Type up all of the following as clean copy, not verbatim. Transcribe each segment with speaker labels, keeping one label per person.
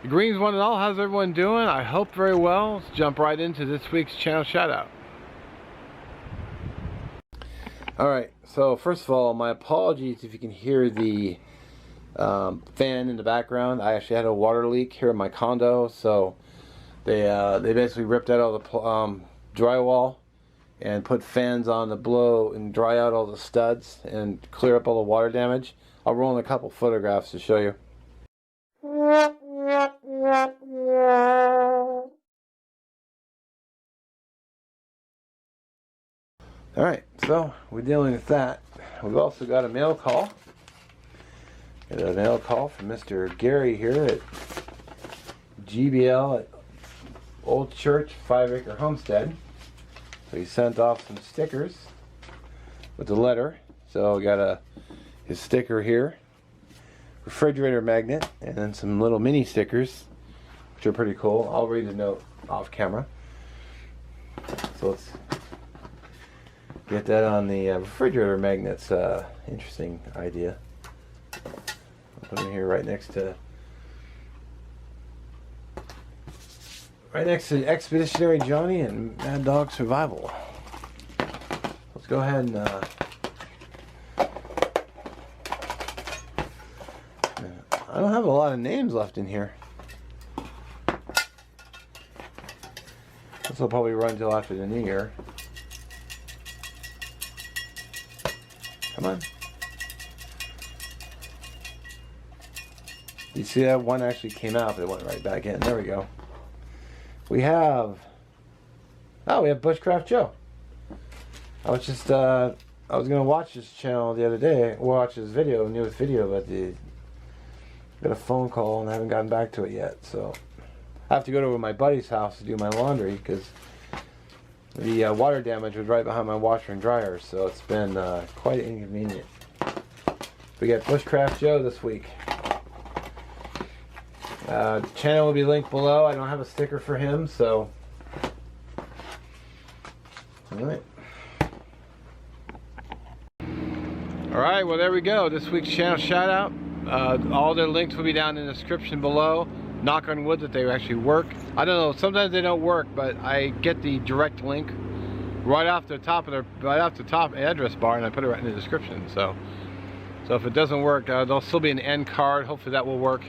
Speaker 1: Greens one and all, how's everyone doing? I hope very well. Let's jump right into this week's channel shout out. Alright, so first of all, my apologies if you can hear the fan in the background. I actually had a water leak here in my condo, so they basically ripped out all the drywall and put fans on to blow and dry out all the studs and clear up all the water damage. I'll roll in a couple photographs to show you. Alright, so we're dealing with that. We've also got a mail call. Got a mail call from Mr. Gary here at GBL at Old Church 5 Acre Homestead. So he sent off some stickers with the letter. So we got his sticker here, refrigerator magnet, and then some little mini stickers, which are pretty cool. I'll read the note off camera. So let's get that on the refrigerator magnets. Interesting idea. I'll put it here right next to Expeditionary Johnny and Mad Dog Survival. Let's go ahead and I don't have a lot of names left in here. This will probably run until after the new year. Come on. You see that one actually came out, but it went right back in. There we go. We have Bushcraft Joe. I was just I was gonna watch his channel the other day, watch his newest video, but got a phone call and I haven't gotten back to it yet. So I have to go to my buddy's house to do my laundry because the water damage was right behind my washer and dryer. So it's been quite inconvenient. We got Bushcraft Joe this week. Channel will be linked below. I don't have a sticker for him, so alright. Alright, well there we go. This week's channel shout out. All their links will be down in the description below. Knock on wood that they actually work. I don't know, sometimes they don't work, but I get the direct link right off the top address bar, and I put it right in the description. So if it doesn't work, there'll still be an end card. Hopefully that will work.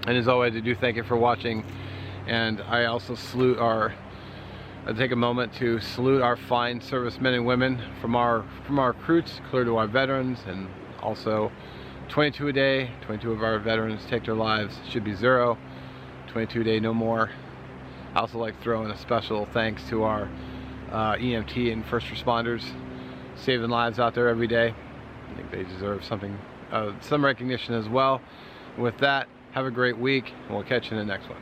Speaker 1: And as always, I do thank you for watching, and I also I take a moment to salute our fine servicemen and women, from our recruits clear to our veterans, and also 22 a day. 22 of our veterans take their lives. Should be 0. 22 a day, no more. I also like to throw in a special thanks to our EMT and first responders, saving lives out there every day. I think they deserve some recognition as well. With that, have a great week, and we'll catch you in the next one.